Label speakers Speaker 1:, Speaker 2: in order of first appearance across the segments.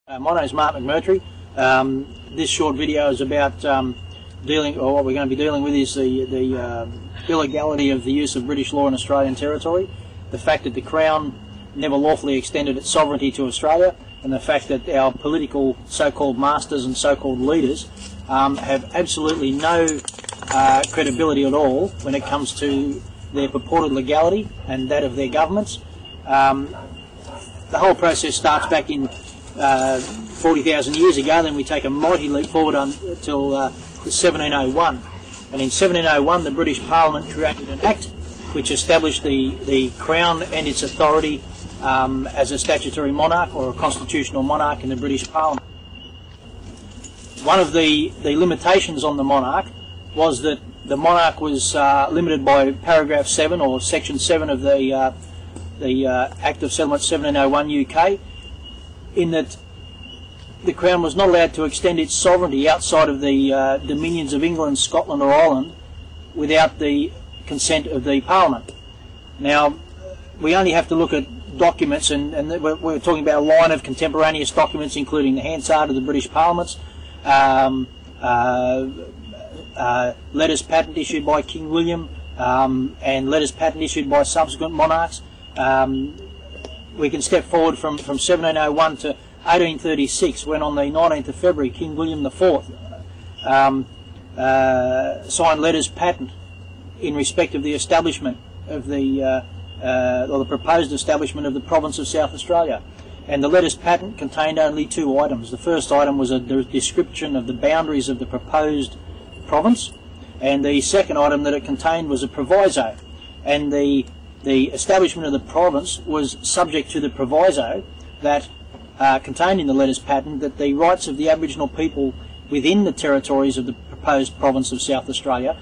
Speaker 1: My name is Mark McMurtry. This short video is about what we're going to be dealing with is the illegality of the use of British law in Australian territory, the fact that the Crown never lawfully extended its sovereignty to Australia, and the fact that our political so-called masters and so-called leaders have absolutely no credibility at all when it comes to their purported legality and that of their governments. The whole process starts back in 40,000 years ago. Then we take a mighty leap forward until 1701, and in 1701 the British Parliament created an Act which established the Crown and its authority as a statutory monarch or a constitutional monarch in the British Parliament. One of the limitations on the monarch was that the monarch was limited by paragraph 7 or section 7 of the Act of Settlement 1701 UK, in that the Crown was not allowed to extend its sovereignty outside of the dominions of England, Scotland or Ireland without the consent of the Parliament. Now, we only have to look at documents, and we're talking about a line of contemporaneous documents including the Hansard of the British Parliaments, letters patent issued by King William, and letters patent issued by subsequent monarchs. We can step forward from 1701 to 1836, when on the 19th of February King William IV signed letters patent in respect of the establishment of or the proposed establishment of the province of South Australia. And the letters patent contained only two items. The first item was a description of the boundaries of the proposed province, and the second item that it contained was a proviso. And the establishment of the province was subject to the proviso that contained in the letters patent that the rights of the Aboriginal people within the territories of the proposed province of South Australia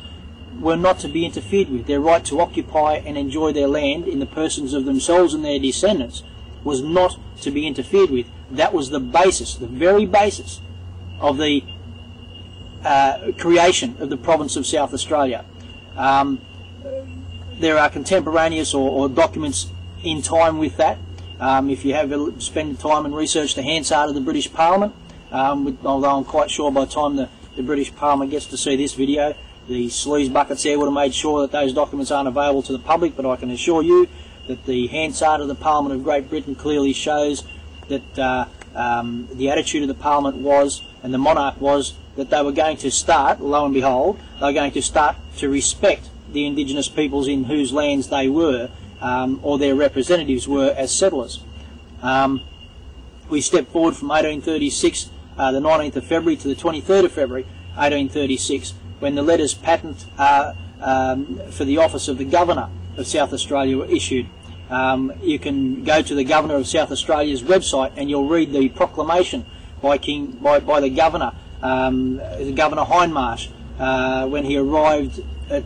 Speaker 1: were not to be interfered with. Their right to occupy and enjoy their land in the persons of themselves and their descendants was not to be interfered with. That was the basis, the very basis of the creation of the province of South Australia. There are contemporaneous or documents in time with that. If you have spent time and research the Hansard of the British Parliament, although I'm quite sure by the time the British Parliament gets to see this video, the sleaze buckets there would have made sure that those documents aren't available to the public, but I can assure you that the Hansard of the Parliament of Great Britain clearly shows that the attitude of the Parliament was, and the monarch was, that they were going to start, lo and behold, they were going to start to respect the indigenous peoples in whose lands they were, or their representatives were, as settlers. We step forward from 1836, the 19th of February, to the 23rd of February 1836, when the letters patent for the office of the Governor of South Australia were issued. You can go to the Governor of South Australia's website and you'll read the proclamation by the Governor, Governor Hindmarsh, when he arrived at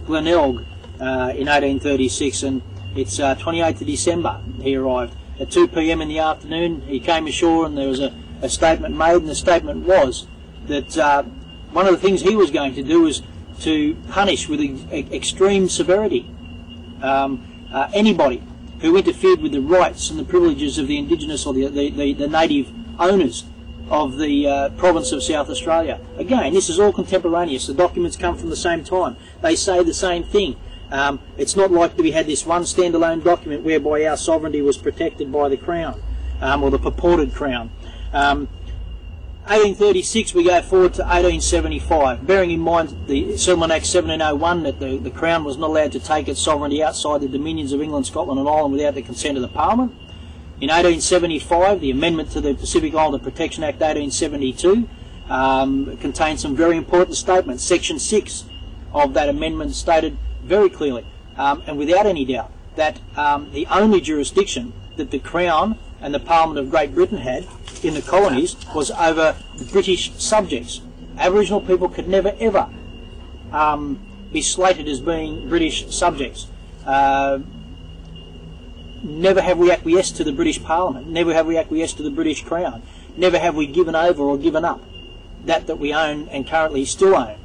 Speaker 1: Glenelg in 1836, and it's 28th of December he arrived. At 2 p.m. in the afternoon he came ashore, and there was a statement made, and the statement was that one of the things he was going to do was to punish with extreme severity anybody who interfered with the rights and the privileges of the indigenous or the native owners of the province of South Australia. Again, this is all contemporaneous. The documents come from the same time. They say the same thing. It's not like we had this one standalone document whereby our sovereignty was protected by the Crown, or the purported Crown. 1836 we go forward to 1875, bearing in mind the Settlement Act 1701, that the Crown was not allowed to take its sovereignty outside the dominions of England, Scotland and Ireland without the consent of the Parliament. In 1875, the amendment to the Pacific Islander Protection Act 1872 contained some very important statements. Section 6 of that amendment stated very clearly, and without any doubt, that the only jurisdiction that the Crown and the Parliament of Great Britain had in the colonies was over British subjects. Aboriginal people could never ever be slated as being British subjects. Never have we acquiesced to the British Parliament, never have we acquiesced to the British Crown, never have we given over or given up that we own and currently still own,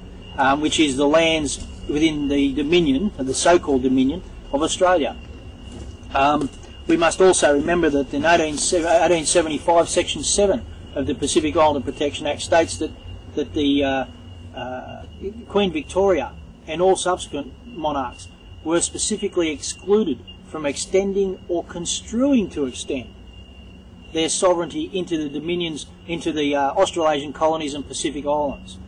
Speaker 1: which is the lands within the dominion, the so-called dominion, of Australia. We must also remember that in 1875, Section 7 of the Pacific Islander Protection Act states that the Queen Victoria and all subsequent monarchs were specifically excluded from extending or construing to extend their sovereignty into the dominions, into the Australasian colonies and Pacific Islands.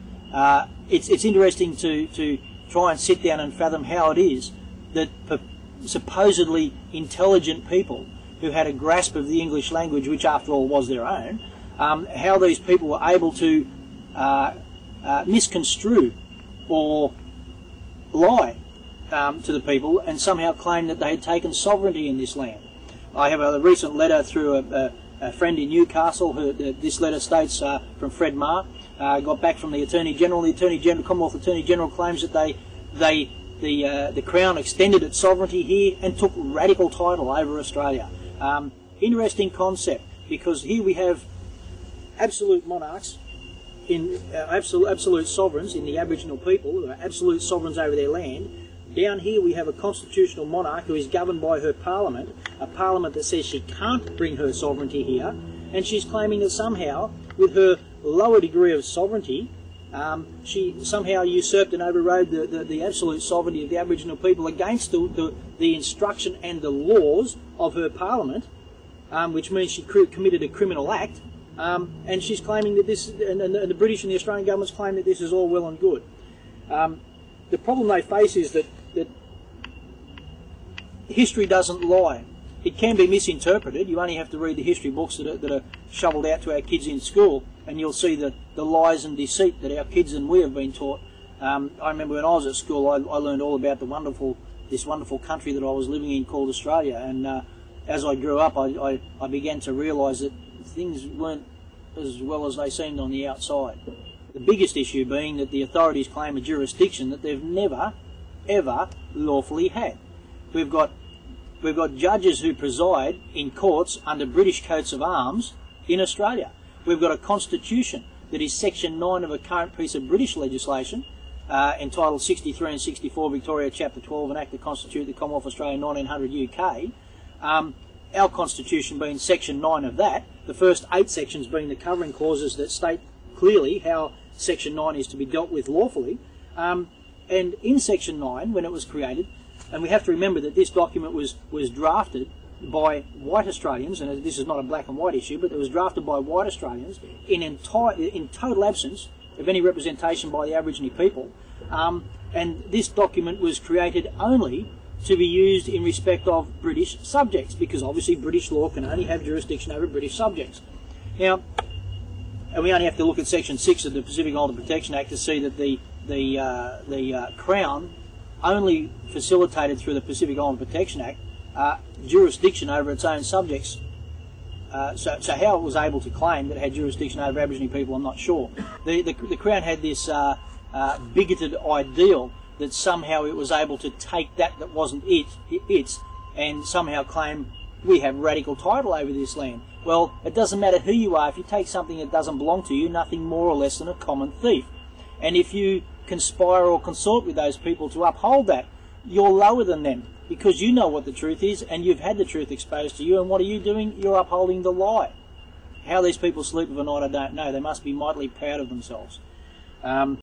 Speaker 1: It's interesting to try and sit down and fathom how it is that supposedly intelligent people who had a grasp of the English language, which after all was their own, how these people were able to misconstrue or lie to the people and somehow claim that they had taken sovereignty in this land. I have a recent letter through a friend in Newcastle. This letter states from Fred Marr, got back from the Attorney General. The Commonwealth Attorney General claims that the Crown extended its sovereignty here and took radical title over Australia. Interesting concept, because here we have absolute monarchs, in absolute sovereigns in the Aboriginal people, who are absolute sovereigns over their land. Down here we have a constitutional monarch who is governed by her parliament, a parliament that says she can't bring her sovereignty here, and she's claiming that somehow, with her lower degree of sovereignty, she somehow usurped and overrode the absolute sovereignty of the Aboriginal people against the instruction and the laws of her parliament, which means she committed a criminal act, and she's claiming that this, and the British and the Australian governments claim that this is all well and good. The problem they face is that history doesn't lie. It can be misinterpreted. You only have to read the history books that are shoveled out to our kids in school, and you'll see the lies and deceit that our kids and we have been taught. I remember when I was at school, I learned all about this wonderful country that I was living in called Australia, and as I grew up, I began to realise that things weren't as well as they seemed on the outside. The biggest issue being that the authorities claim a jurisdiction that they've never, ever lawfully had. We've got judges who preside in courts under British coats of arms in Australia. We've got a constitution that is Section 9 of a current piece of British legislation entitled 63 and 64 Victoria Chapter 12, an Act to Constitute the Commonwealth of Australia 1900 UK. Our constitution being Section 9 of that, the first 8 sections being the covering clauses that state clearly how Section 9 is to be dealt with lawfully. And in Section 9, when it was created, and we have to remember that this document was drafted by white Australians, and this is not a black and white issue, but it was drafted by white Australians in total absence of any representation by the Aboriginal people. And this document was created only to be used in respect of British subjects, because obviously British law can only have jurisdiction over British subjects. Now, and we only have to look at Section 6 of the Pacific Islander Protection Act to see that the Crown only facilitated through the Pacific Islander Protection Act jurisdiction over its own subjects. So how it was able to claim that it had jurisdiction over Aboriginal people, I'm not sure. The Crown had this bigoted ideal that somehow it was able to take that wasn't its, and somehow claim we have radical title over this land. Well, it doesn't matter who you are. If you take something that doesn't belong to you, nothing more or less than a common thief. And if you conspire or consort with those people to uphold that, you're lower than them, because you know what the truth is and you've had the truth exposed to you, and what are you doing? You're upholding the lie. How these people sleep of a night, I don't know. They must be mightily proud of themselves.